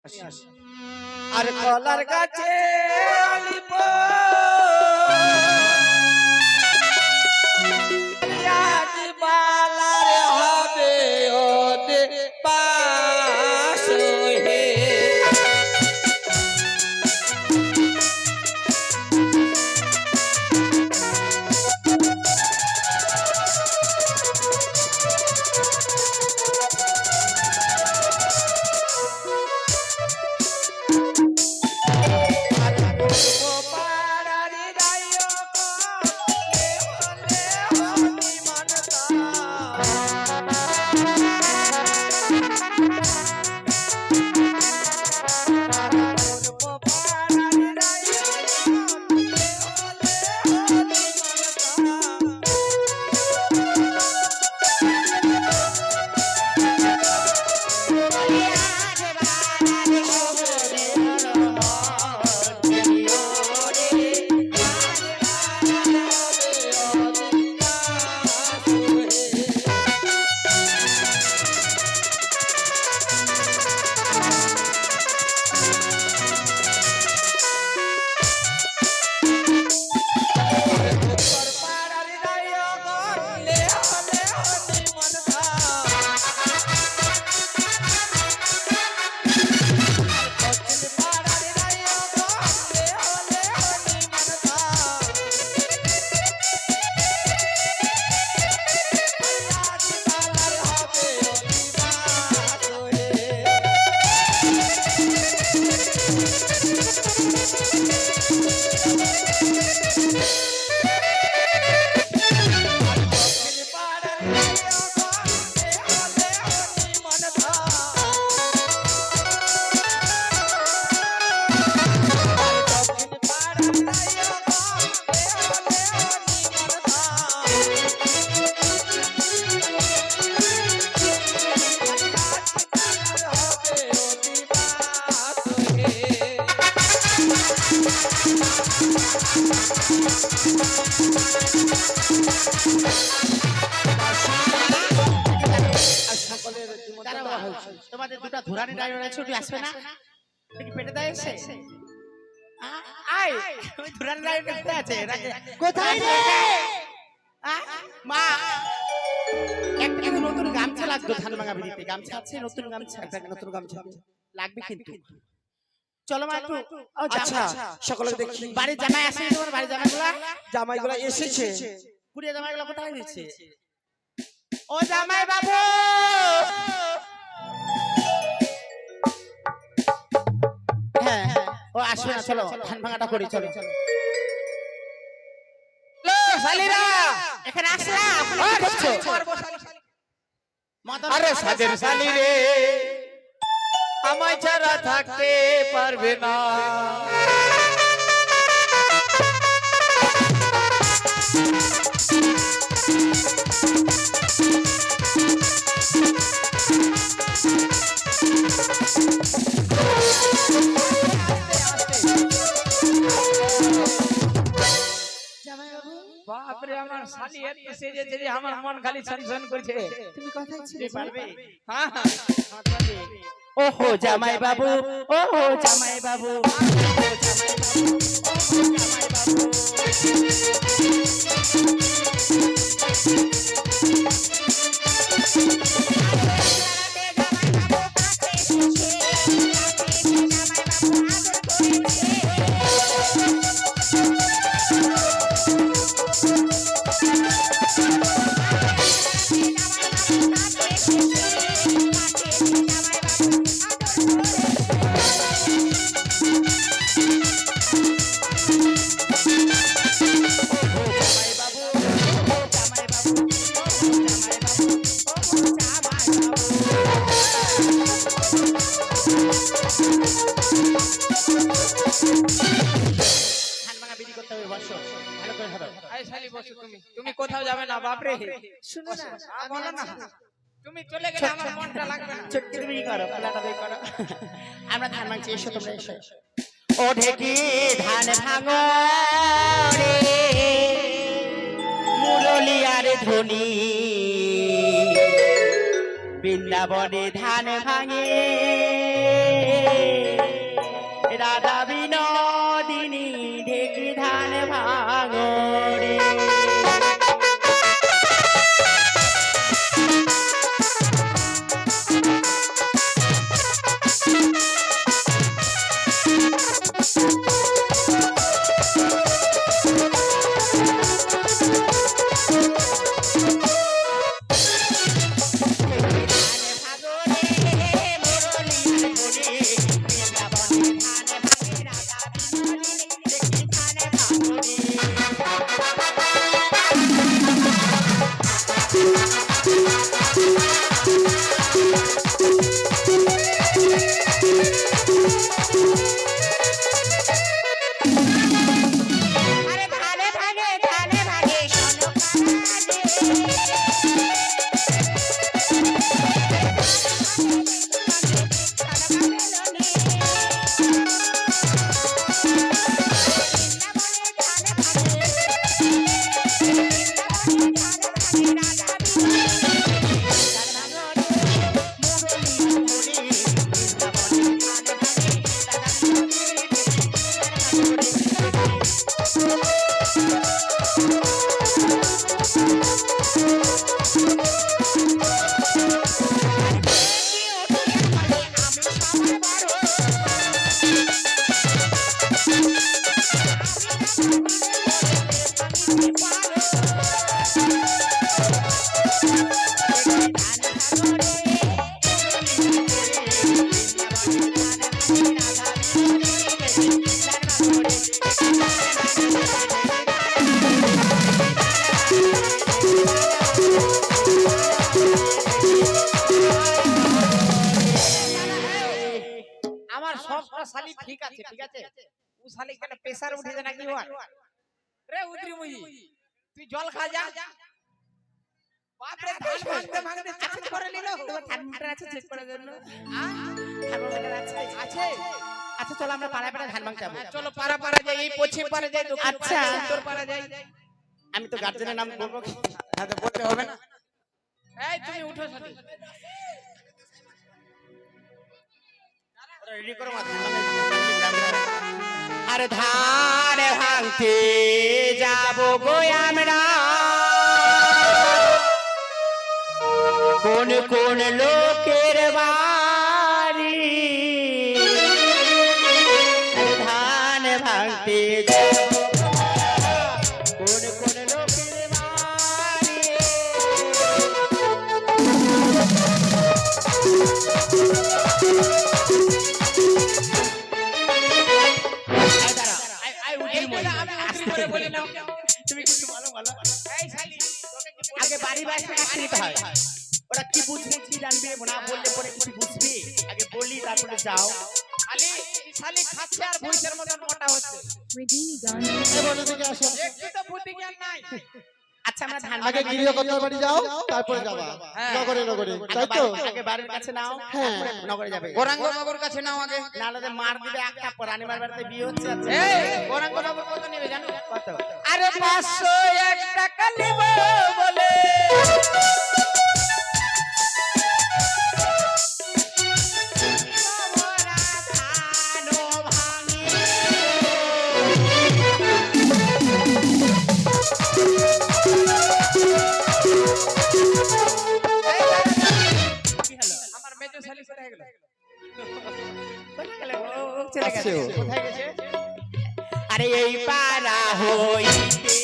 আর কলার গাছে অলিপ আজ বালার হবে ওদে পাশ হে তোমাদের দুটো ধুরানি ডায়র আছে ওটি আসবে না কি পেটে দেয় এসে আয় ওই ধুরানি ডায়র কোথায় আছে কোথায় রে মা একটা কিন্তু নতুন গামছা লাগবে ধান ভাঙা বিড়িতে গামছা আছে নতুন গামছা একটা নতুন গামছা লাগবে কিন্তু চলো মা একটু আচ্ছা সকলকে দেখি বাড়ির জামাই আসে তোমার বাড়ির জামাইগুলো এসেছে কুড়িয়ে জামাইগুলো কোথায় দিচ্ছে ও জামাই বাবু হ্যাঁ ও আসবে না চলো ধান ভাঙাটা করি চলো শালিরা এখানে আসলা কি করছো আরে সাদের শালি রে আমায় ছাড়া থাকতে পারবে না বাপরে আমার শালি এত সেজেছে যে আমার মন খালি ছনছন করছে তুমি কোথায় ছিলে পারবে হ্যাঁ হ্যাঁ ওহো জামাই বাবু ওহো জামাই বাবু তুমি কোথাও যাবে না বাপরে শুনো না বলো না তুমি চলে গেলে আমার মনটা লাগবে না ছোট্ট তুমি করো পালাটা বের করো আমরা ধান ভাঙছি এসো তোমরা এসো ও ঢেকি ধান ভাঙো রে মুরলিয়ার ধ্বনি বৃন্দাবনে ধান ভাঙে আমার সবটা শালি ঠিক আছে ও শালি কেন প্রেসার উঠে যায় নাকি ওর রে উদ্রি মুই তুই জল খা যা বাপ রে ধান ভাঙতে ভাঙতে চান করে নিল তোমার থার্মোমিটার আছে চেক করার জন্য হ্যাঁ থার্মোমিটার আছে আছে আচ্ছা চলো আমরা পাড়ায় পাড়ায় ধান ভাঙতে যাবো চলো পাড়া যাই এই পশ্চিম পাড়া যাই দক্ষিণ আচ্ছা। পাড়া যাই, উত্তর পাড়া যাই আমি তো গার্জেনের নাম বলবো কি? হ্যাঁ তো বলতে হবে না এই তুমি উঠো শালি রেডি করো মা আরে ধান ভাঙতে যাবো গো আমরা কোন কোন লোকের বাড়ি আরে ধান ভাঙতে যাবো কোন কোন লোকের বাড়ি এই বলে আমি উত্তরি করে বলি না তুমি কিছু বলো বলো এই শালি তোকে কি বলি? আগে বাড়ি বাড়ি কাছে নিতে হয় ওরা কি বুঝবে কি জানবে না বললে পরে কিছু বুঝবি আগে বলি তারপরে যাও শালি শালি খাচ্ছে আর ভুইসের মতন মোটা হচ্ছে Radini Gun. একটু তো বুদ্ধি জ্ঞান নাই আচ্ছা আমরা ধান আগে গিরিয়া কর্তার বাড়ি যাও তারপরে যাবা হ্যাঁ। নগরে তাই তো আগে বাড়ির কাছে নাও হ্যাঁ। তারপরে নগরে যাবে গোরাঙ্গ বাবুর কাছে নাও আগে নালে মার দিবে একটা পর রানীমার বাড়িতে বিয়ে হচ্ছে আচ্ছা এই গোরাঙ্গ বাবুর কত নেবে জানো কত আরে 501 টাকা নিব বলে আমার মেজো শালি কোথায় গেল কোথায় গেলে ও চলে গেছে আসছে ও। কোথায় গেছে আরে এই পাড়া হইতে